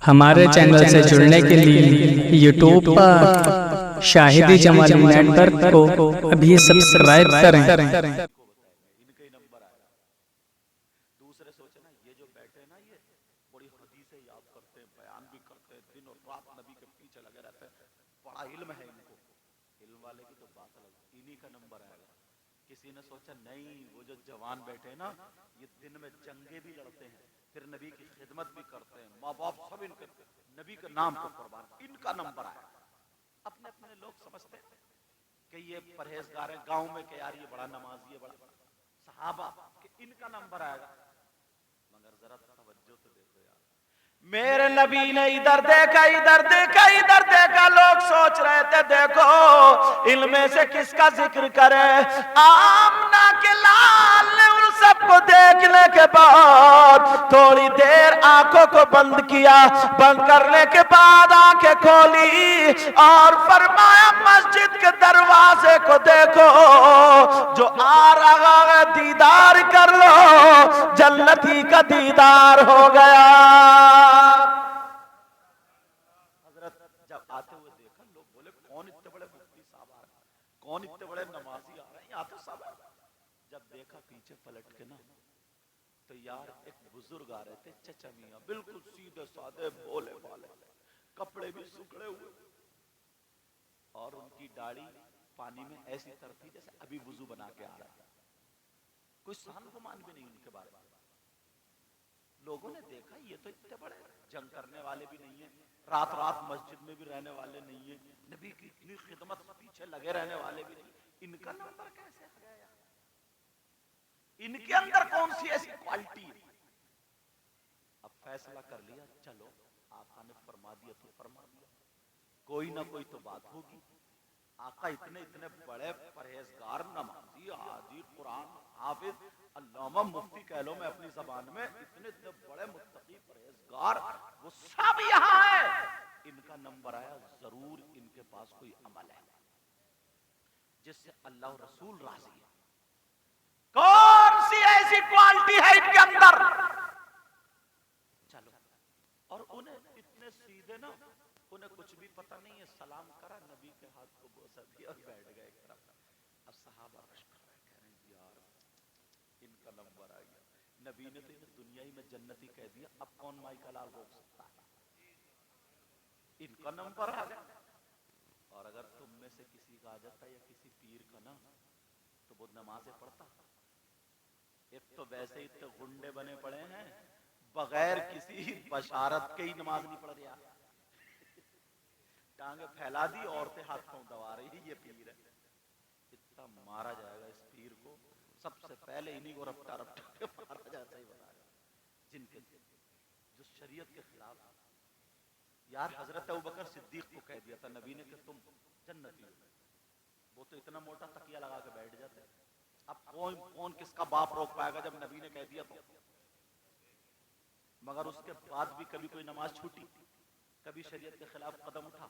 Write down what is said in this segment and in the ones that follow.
हमारे चैनल से जुड़ने के लिए यूट्यूब पर शाहिदी जमाली नेटवर्क को अभी सब्सक्राइब करें। इनके ही नंबर आएगा। दूसरे सोचे ना ये जो बैठे ना ये बड़ी हदीसें याद करते हैं, बयान भी करते हैं, दिन और रात नबी के पीछे लगे रहते हैं, बड़ा इल्म है इनको। इल्म वाले की तो बात अलग, इन्हीं का नंबर आएगा। किसी ने सोचा नहीं वो जो जवान बैठे ना ये दिन में जंगे भी लड़ते हैं, फिर नबी की खिदमत भी करते हैं, माँ बाप सब इनके नबी के नाम पर कुर्बान, इनका नंबर आएगा। अपने अपने लोग समझते हैं कि ये परहेजगार है गांव में कि यार ये बड़ा नमाजी है, बड़ा सहाबा कि इनका नंबर आएगा। मगर जरा तवज्जो तो देखो यार, मेरे नबी ने इधर देखा इधर देखा इधर देखा, लोग सोच रहे थे देखो इनमें से किसका जिक्र करे। आमना के लाल ने उन सबको देखने के बाद थोड़ी देर आंखों को बंद किया, बंद करने के बाद आंखें खोली और फरमाया मस्जिद के दरवाजे को देखो, जो आ रहा है दीदार कर लो, जन्नती का दीदार हो गया। हजरत जब आते हुए देखा, लोग बोले कौन इतने बड़े मुफ्ती साहब आ रहे हैं, कौन इतने बड़े नमाजी आ रहे हैं, यहाँ तो सब है। जब देखा पीछे पलट के ना तो यार एक बुजुर्ग आ रहे थे, चचा मियां, बिल्कुल सीधे साधे भोले भाले, कपड़े भी सुखड़े हुए और उनकी दाढ़ी पानी में ऐसी तरती जैसे अभी वुजू बना के आ रहा है। कोई शान गुमान भी नहीं उनके बारे में। लोगों ने देखा ये तो इतने बड़े जंग करने वाले भी नहीं है, रात रात मस्जिद में भी रहने वाले नहीं है, नबी की इतनी खिदमत पीछे लगे रहने वाले भी नहीं, इनका नंबर कैसे आ गया? इनके अंदर कौन सी ऐसी क्वालिटी है? अब फैसला कर लिया, चलो आका ने फरमा दिया तो फरमा दिया, कोई ना कोई तो बात होगी। आका इतने इतने बड़े परहेजगार, नमाजी, हाजी, कुरान हाफिज, अल्लामा, मुफ्ती कह लो मैं अपनी जबान में, इतने इतने बड़े मुत्तकी परहेजगार वो सब यहाँ है। इनका नंबर आया, जरूर इनके पास कोई अमल है जिससे अल्लाह और रसूल राजी है। कौन सी ऐसी क्वालिटी है इनके अंदर? चलो, और उन्हें इतने सीधे ना, उन्हें कुछ भी पता नहीं है, सलाम करा, नबी के हाथ को बोसा दिया और बैठ गए एक तरफ। अब सहाबा रश कर रहे, कह रहे हैं यार इनका नंबर आ गया, नबी ने तो इन्हें दुनिया ही में जन्नती कह दिया, अब कौन माई का लाल रोक सकता है? इनका नंबर आ गया। और अगर तुम में से किसी का आ जाता या किसी पीर का ना, तो वो नमाजें पढ़ता। एक तो वैसे ही तो गुंडे बने पड़े हैं, बगैर किसी बशारत के ही नमाज नहीं पढ़ रहा, टांगे फैला दी, औरतें हाथ पांव दबा रही, ये पीर है। इतना मारा जाएगा इस पीर को, सबसे पहले इन्हीं को रफ्तार रफ्तार मारा जाता ही बताया, जिनके जो शरीयत के खिलाफ। यार हजरत अबू बकर सिद्दीक को कह दिया था नबी ने कि तुम जन्नती हो, वो तो इतना मोटा तकिया लगा के बैठ जाते। अब कौन कौन किसका बाप रोक पाएगा जब नबी ने कह दिया तो? मगर उसके बाद भी कभी कोई नमाज छूटी, कभी शरीयत के खिलाफ कदम उठा,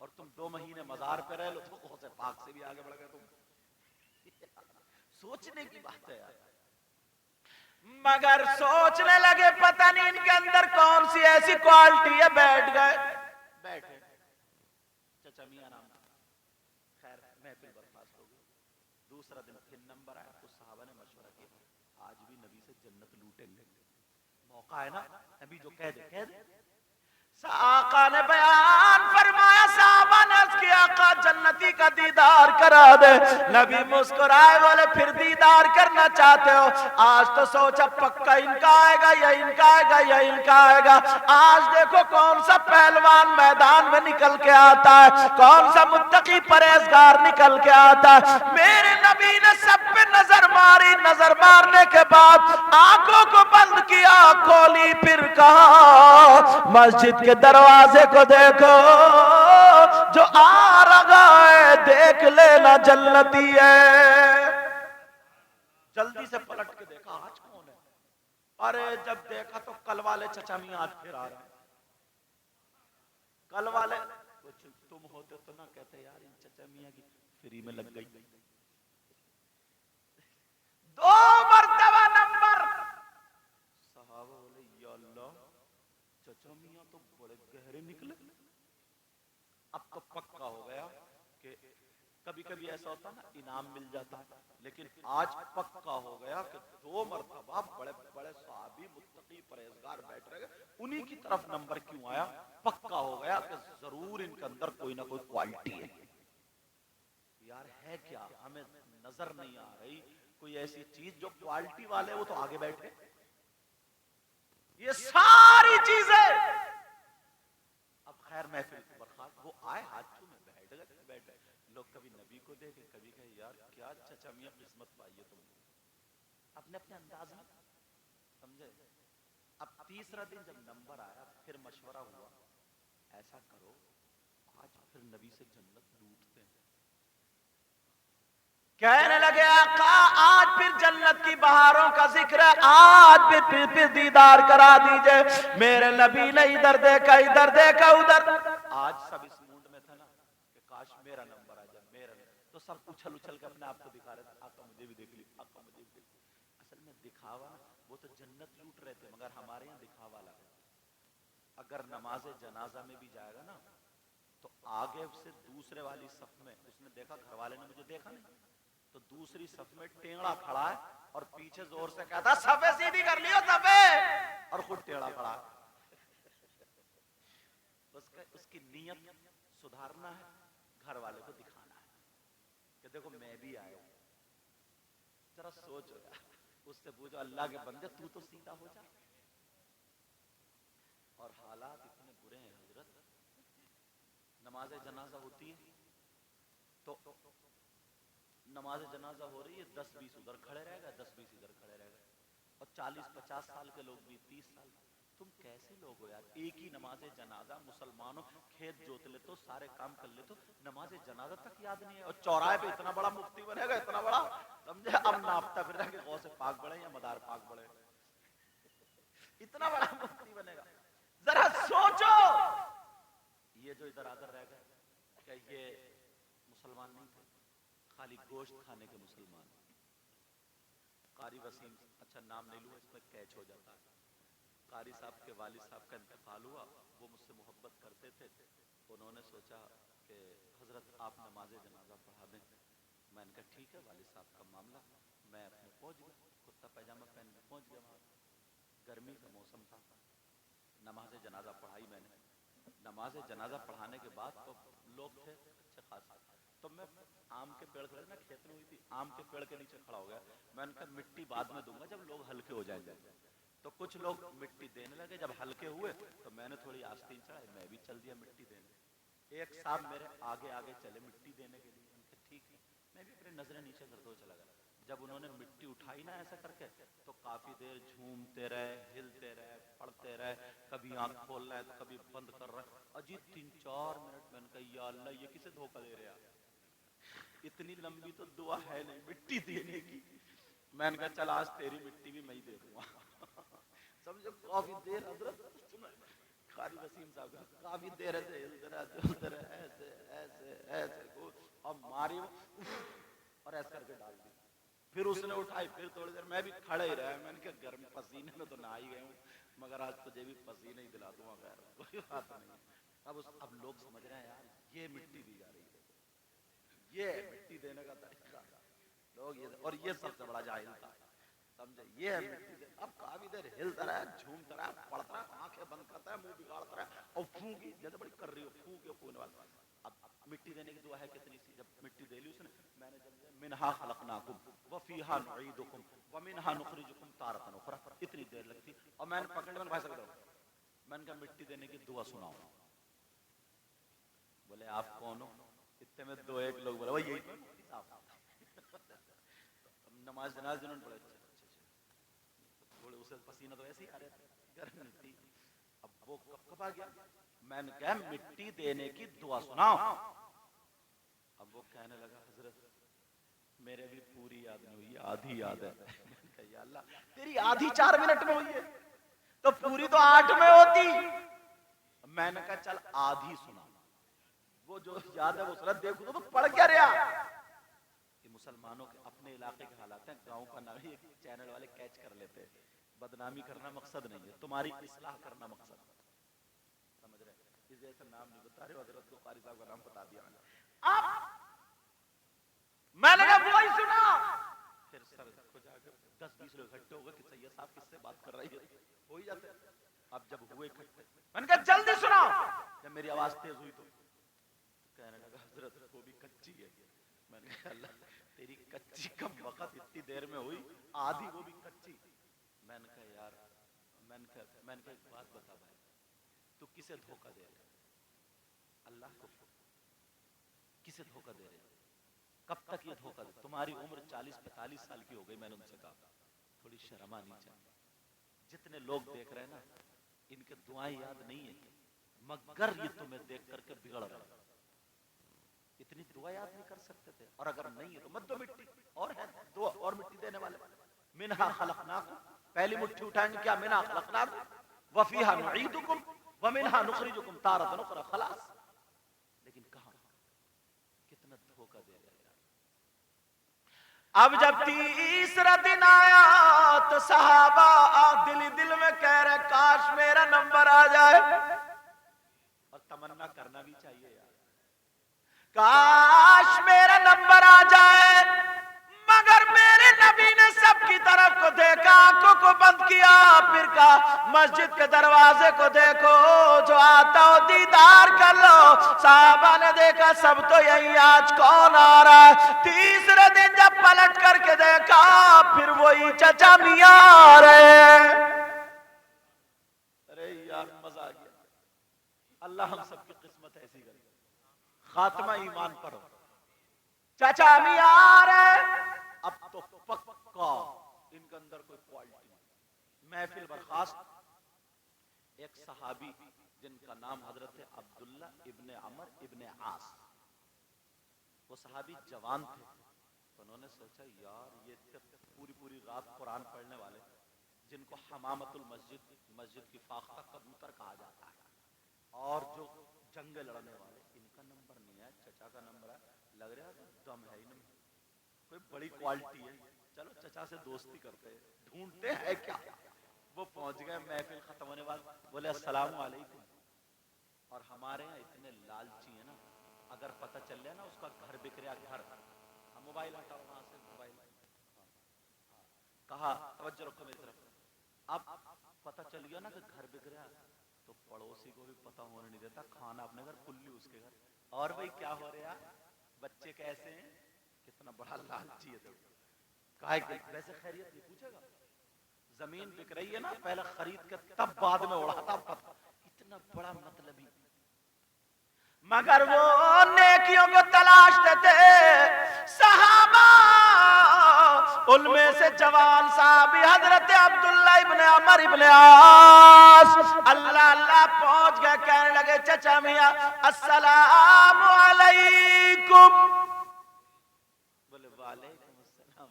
और तुम 2 महीने मजार पे रह लो तो गौसे पाक से भी आगे बढ़ गए तुम। सोचने की बात है यार। मगर सोचने लगे पता नहीं इनके अंदर कौन सी ऐसी क्वालिटी है, बैठ गए। बैठे, चचा मियां नाम, खैर महफिल बर्खास्त हो गई। दूसरा दिन फिर नंबर आया तो साहबा ने मशवरा किया, आज भी नबी से जन्नत लूटेंगे, मौका है ना, नबी जो कह दे कह दे। आका ने बयान फरमाया, साहबा ने किया आका जन्नती का दीदार करा दे। नबी मुस्कुराए, बोले फिर दीदार करना चाहते हो? आज तो सोचा पक्का इनका आएगा या इनका आएगा या इनका आएगा। आज देखो कौन सा पहलवान मैदान में निकल के आता है, कौन सा मुत्तकी परहेजगार निकल के आता है। मेरे नबी ने सब पे नजर मारी, नजर मारने के बाद आंखों को बंद किया, खोली, फिर कहा मस्जिद के दरवाजे को देखो, जो आ रहा है देख लेना जन्नती है। जल्दी से पलट के देखा आज कौन है। अरे जब देखा तो कल वाले चचा मियां आज फिर आ रहे हैं। कल वाले कुछ तुम होते तो ना कहते यार इन चचा मियां की फ्री में लग गई। 2 मरतबा नंबर। साहब बोले या अल्लाह चचा मियां तो बड़े गहरे निकले। अब तो पक्का हो गया कि कभी कभी ऐसा होता ना इनाम मिल जाता, लेकिन आज पक्का हो गया कि 2 मरतबा बड़े बड़े सहाबी मुत्तकी परहेजगार बैठ रहे, उन्हीं की तरफ नंबर क्यों आया? पक्का हो गया कि जरूर इनके अंदर कोई ना कोई क्वालिटी है। यार है क्या, हमें नजर नहीं आ रही कोई ऐसी चीज जो क्वालिटी वाले, वो तो आगे बैठे। ये सारी चीजें अब खैर महफिल बरखास्त, वो आए हाथ में बैठ गए, बैठ गए। लोग कभी नबी को देखे, कभी कहे यार क्या चचा मियां किस्मत पाई है तुमने, अपने अपने अंदाज में, समझे। अब तीसरा दिन जब नंबर आया, फिर मशवरा हुआ, ऐसा करो आज फिर नबी से जन्नत लूटते हैं। कहने लगे आका आज फिर जन्नत की बहारों का जिक्र है, आज फिर दीदार करा दीजिए। मेरे नबी ने इधर देखा उधर। आज सब इस मूड में था ना कि काश मेरा नंबर आ जाए, मेरा नंबर। तो सब उछल उछल के अपने आप को दिखा रहे थे, आका मुझे भी देख ली, आका मुझे भी देख ली। असल में दिखावा, वो तो जन्नत लूट रहे थे, मगर हमारे यहाँ दिखावा लगा। अगर नमाज जनाजा में भी जाएगा ना, तो आगे से दूसरे वाली सफ में उसने देखा, घर वाले ने मुझे देखा नहीं, तो दूसरी सफ में टेढ़ा खड़ा है और पीछे जोर से कहता सफे सीधी कर लियो सफे, और खुद टेढ़ा खड़ा है। उसकी नीयत सुधारना है, घर वाले को दिखाना है कि देखो मैं भी आया हूं। जरा सोचो यार, उससे पूछो अल्लाह के बंदे तू तो सीधा हो जा। और हालात इतने बुरे हैं हजरत, नमाज जनाजा होती है तो नमाज जनाजा हो रही है, 10-20 उधर खड़े रहेगा, 10-20 इधर खड़े रहेगा, और 40-50 साल के लोग भी, 30 साल। तुम कैसे लोग हो यार? एक ही नमाज जनाजा, मुसलमानों खेत जोत ले तो, सारे काम कर ले तो, नमाज जनाजा तक याद नहीं है। और चौराहे पे इतना बड़ा मुफ्ती बनेगा, इतना बड़ा, समझे। अब नापता फिर रहा कि गौसे पाक बड़े या मदार पाक बड़े, इतना बड़ा मुफ्ती बनेगा। जरा सोचो, ये जो इधर आकर रह गए, क्या ये मुसलमान नहीं थे? खाली गोश्त खाने के मुसलमान। कारी वसीम, अच्छा नाम नहीं लूंगा, इसमें कैच हो जाता है। कारी साहब के वालिद साहब का इंतकाल हुआ, वो मुझसे मोहब्बत करते थे। उन्होंने सोचा कि हजरत आप नमाज जनाजा पढ़ा दें। मैंने कहा ठीक है, वालिद साहब का मामला। मैं अपने पहुंच गया, कुर्ता पैजामा पहन के पहुंच गया वहां। गर्मी का मौसम था, नमाज जनाजा पढ़ाई मैंने। नमाज जनाजा पढ़ाने के बाद तो लोग थे अच्छे खास, तो मैं आम के पेड़ खड़े ना, खेत में हुई थी, आम के पेड़ के नीचे खड़ा हो गया। मैंने कहा मिट्टी बाद में दूंगा जब लोग हल्के हो जाएंगे। तो कुछ लोग मिट्टी देने लगे, जब हल्के हुए तो मैंने थोड़ी आस्तीन चढ़ाई, मैं भी चल दिया मिट्टी देने। एक साहब मेरे आगे आगे चले मिट्टी देने के लिए, उनके ठीक है, मैं भी अपनी नजरें नीचे करते हुए चला गया। जब उन्होंने मिट्टी उठाई ना ऐसा करके, तो काफी देर झूमते रहे, हिलते रहे, पढ़ते रहे, कभी आंख खोल रहे तो कभी बंद कर रहे, अजी 3-4 मिनट। मैंने कहा या अल्लाह ये किसे धोखा दे रहे हैं, इतनी लंबी तो दुआ है नहीं मिट्टी देने की। मैंने कहा चल आज तेरी मिट्टी भी मैं ही दे दूंगा। समझो काफी देर हजरत कारी वसीम साहब काफी देर ऐसे हिलते रहे, ऐसे ऐसे ऐसे और मारी और ऐसे करके डाल दी। फिर उसने उठाई, फिर थोड़ी देर मैं भी खड़े ही रहा। मैंने कहा गर्म पसीने में तो नहा ही गए हूँ, मगर आज तुझे भी पसीने ही दिला दूंगा, खैर कोई बात नहीं। अब लोग समझ रहे हैं यार ये मिट्टी दी जा रही है, ये मिट्टी देने का तरीका लोग ये, और ये सबसे बड़ा जाहिल था, समझे। ये मिट्टी दे, अब काफी देर हिलता रहा, झूमता रहा, पड़ता रहा, आंखें बंद करता है, मुंह बिगाड़ता रहा, और फूंकी जैसे बड़ी कर रही हो, फूंकने वाला। अब मिट्टी देने की दुआ है कितनी सी, जब मिट्टी दे ली उसने, मैंने जब मिनहा खलकनाकुम व फीहा नुईदुकुम व मिनहा नुखरिजुकुम तारतन उखरा, इतनी देर लगती। और मैंने पकड़ में भाई सकता हूं, मैंने कहा मिट्टी देने की दुआ सुनाओ। बोले आप कौन हो? इतने में 2-1 लोग बोले वही यही नमाज जनाजा जिन्होंने पढ़े, थोड़े उसे पसीना तो ऐसे ही आ रहे थे, गर्म थी। अब वो कब आ गया, मैंने कहा मिट्टी देने की दुआ सुनाओ। अब वो कहने लगा हजरत मेरे भी पूरी याद नहीं हुई, आधी याद है। या अल्लाह तेरी आधी 4 मिनट में हुई है, तो पूरी तो 8 में होती। मैंने कहा चल आधी सुना, वो जो याद है वो सुना, देखो तो पढ़ क्या रहा। ये मुसलमानों के अपने इलाके के हालात हैं, गांव का नाम ही चैनल वाले कैच कर लेते हैं। बदनामी करना मकसद नहीं है, तुम्हारी इस्लाह करना मकसद। जैसा नाम नहीं बता रहे, हजरत को कारी साहब का नाम बता दिया मैंने कहा वही सुना। फिर सर को जाकर 10-20 लोग इकट्ठे हो गए कि सैयद साहब किससे बात कर रही है, हो ही जाते। अब जब हुए इकट्ठे, मैंने कहा जल्दी सुनाओ। जब मेरी आवाज तेज हुई तो कहने लगा हजरत वो भी कच्ची है। मैंने कहा अल्लाह तेरी कच्ची कब वक्त इतनी देर में हुई, आधी वो भी कच्ची। मैंने कहा यार, मैंने कहा एक बात बता भाई, तू किसे धोखा दे रहे? अल्लाह को किसे धोखा दे रहे? कब तक ये धोखा दे? तुम्हारी उम्र 40-45 साल की हो गई। मैंने उनसे कहा थोड़ी शर्म आनी चाहिए। जितने लोग देख रहे हैं ना, इनके दुआएं याद नहीं है, मगर ये तुम्हें देख करके बिगड़ रहे। इतनी दुआ याद नहीं कर सकते थे? और अगर नहीं है तो मत दो मिट्टी, और है दो और मिट्टी देने वाले। मिनहा खलकनाकुम, पहली मुट्ठी उठाएंगे क्या? मिनहा खलकनाकुम व फीहा नुईदुकुम व मिनहा नुखरिजुकुम तारतन उखरा, खलास। लेकिन कहां, कितना धोखा दे रहे यार। अब जब तीसरा दिन आया तो सहाबा दिल में कह रहे काश मेरा नंबर आ जाए। और तमन्ना करना भी चाहिए यार, काश मेरा नंबर आ जाए। मगर मेरे नबी ने सबकी तरफ को देखा, आंखों को बंद किया, फिर कहा मस्जिद के दरवाजे को देखो, जो आता हो दीदार कर लो। साहबा ने देखा सब तो यही, आज कौन आ रहा है? तीसरे दिन जब पलट करके देखा, फिर वही चचा मियां आ रहे। अरे यार मजा आ गया। अल्लाह हम सबकी किस्मत ऐसी करे, खात्मा ईमान पर हो। चाचा मियां आ रहे, अब तो पक्का इनके अंदर कोई क्वालिटी नहीं। महफिल बर्खास्त। एक सहाबी जिनका नाम हजरत अब्दुल्ला इब्ने अमर इब्ने आस, वो सहाबी जवान थे। तो उन्होंने सोचा यार ये पूरी रात कुरान पढ़ने वाले, जिनको हमामतुल मस्जिद की फाख्ता कबूतर कहा जाता है, और जो जंग लड़ने वाले, इनका नंबर नहीं है, चचा का नंबर है। लग रहा है दम है ही नहीं, कोई बड़ी क्वालिटी है, चलो चचा से दोस्ती करते हैं, ढूंढते हैं क्या। वो पहुंच गए, महफिल खत्म होने बाद बोले अस्सलाम वालेकुम। और हमारे यहाँ इतने लालची है ना, अगर पता चल जाए ना उसका घर बिक रहा, घर, मोबाइल हटाओ वहां से, मोबाइल कहा, तवज्जो रखो मेरी तरफ। अब पता चल गया ना कि घर बिक रहा, तो पड़ोसी को भी पता होने नहीं देता, खाना अपने घर, कुल्ली उसके घर। और भाई क्या हो रहा, बच्चे कैसे हैं, कितना बड़ा लालची है। तो वैसे खैरियत नहीं पूछेगा। जमीन बिक रही है ना, पहले खरीद के तब बाद में उड़ाता, इतना बड़ा मतलबी। मगर वो नेकियों को तलाशते थे सहाबा। उनमें से जवान साहबी हजरत अब्दुल्ला इब्ने अमर इब्ने आस अल्लाह अल्लाह पहुंच गए। कहने लगे चचा मियां अस्सलामु अलैकुम। बोले वालेकुम अस्सलाम।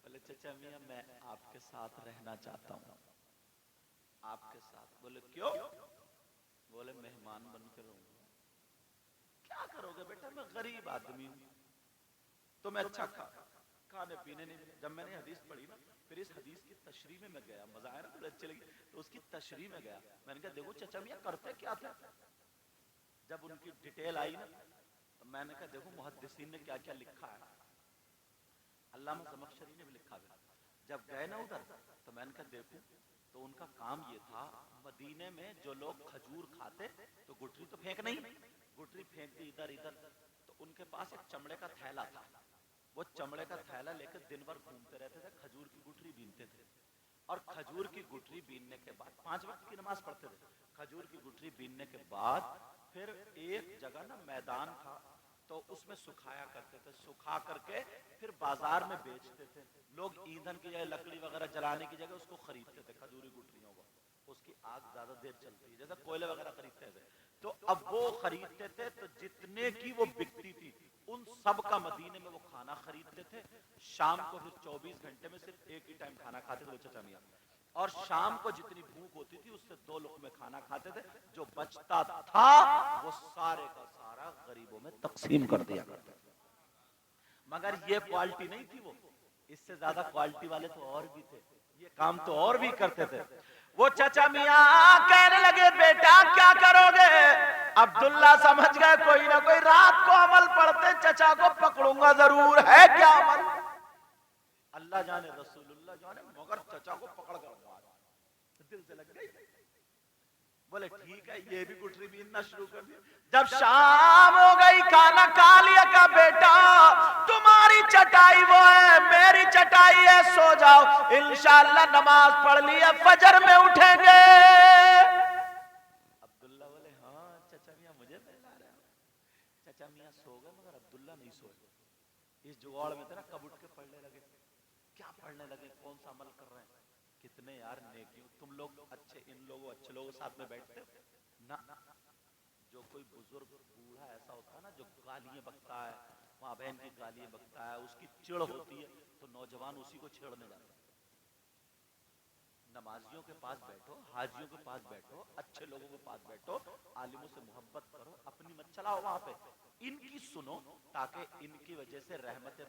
बोले चचा मियां मैं आपके साथ रहना चाहता हूं। आपके साथ? बोले क्यों? बोले मेहमान बनकर रहूंगा। क्या करोगे बेटा, मैं गरीब आदमी हूं, तो मैं अच्छा खाने पीने नहीं। जब मैंने हदीस पढ़ी ना, फिर इस हदीस की तशरीह में मैं गया, मजा आया ना, मुझे अच्छी लगी, तो उसकी तशरीह में गया। मैंने कहा देखो चचा मियां करते क्या थे। जब उनकी डिटेल आई ना, तो मैंने कहा देखो मुहद्दिसीन ने क्या क्या लिखा है, अल्लामा ज़मख़शरी ने भी लिखा है। जब गए ना उधर, तो मैंने कहा देखो, तो उनका काम ये था, मदीने में जो लोग खजूर खाते तो गुठरी तो फेंक नहीं, गुठरी फेंक दी इधर इधर, तो उनके पास एक चमड़े का थैला था। वो चमड़े का थैला लेकर दिन भर घूमते रहते थे, खजूर की गुठरी बीनते थे। और खजूर की गुठरी बीनने के बाद 5 वक्त की नमाज पढ़ते थे। खजूर की गुठरी बीनने के बाद फिर एक जगह ना मैदान था, तो उसमें सुखाया करते थे, सुखा करके फिर बाजार में बेचते थे। लोग ईंधन की जगह, लकड़ी वगैरह जलाने की जगह उसको खरीदते थे, खजूरी गुठरियों को। उसकी आग ज्यादा देर चलती है, जैसे कोयले वगैरह खरीदते थे। तो अब वो खरीदते थे, तो जितने की वो बिकती थी उन सब का मदीने में वो खाना खरीदते थे। शाम को फिर 24 घंटे में सिर्फ एक ही टाइम खाना खाते थे वो चचा मियां। और शाम को जितनी भूख होती थी उससे 2 लुक़मे खाना खाते थे। जो बचता था वो सारे का सारा गरीबों में तकसीम कर दिया करते थे। मगर ये क्वालिटी नहीं थी, वो इससे ज्यादा क्वालिटी वाले तो और भी थे, ये काम तो और भी करते थे। वो चचा मियां कहने लगे बेटा क्या करोगे? अब्दुल्ला समझ गए कोई ना कोई रात को अमल पढ़ते चचा को पकड़ूंगा जरूर, है क्या अमल? अल्लाह जाने रसूलुल्लाह जाने, मगर चचा को पकड़ कर मारा, दिल से लग गई। बोले ठीक है, ये भी गुठरी बीनना शुरू कर दिया। जब शाम हो गई, खाना खा लिया का बेटा तुम्हारी चटाई वो है, मेरी चटाई है, सो जाओ, इंशाअल्लाह नमाज पढ़ लिया फजर में उठेंगे। अब्दुल्ला बोले हाँ चचा मियां मुझे बहला रहे हो। चचा मियां सो गए मगर अब्दुल्ला नहीं सोए। इस जुगाड़ में थे ना, कब उठ के पढ़ने लगे, क्या पढ़ने लगे, कौन सा अमल कर रहे हैं, कितने यार नेकियों। तुम लोग अच्छे, इन लोगों अच्छे लोगों के साथ में बैठते ना, जो कोई बुजुर्ग बूढ़ा ऐसा होता है ना जो गालियां बकता है, माँ बहन की गालियां बकता है, उसकी चिढ़ होती है, तो नौजवान उसी को छेड़ने जाता है। नमाजियों के पास बैठो, हाजियों के पास बैठो, अच्छे लोगों के पास बैठो, आलिमों से मोहब्बत करो, अपनी मत चलाओ वहां पे, इनकी सुनो ताकि इनकी वजह से रहमतें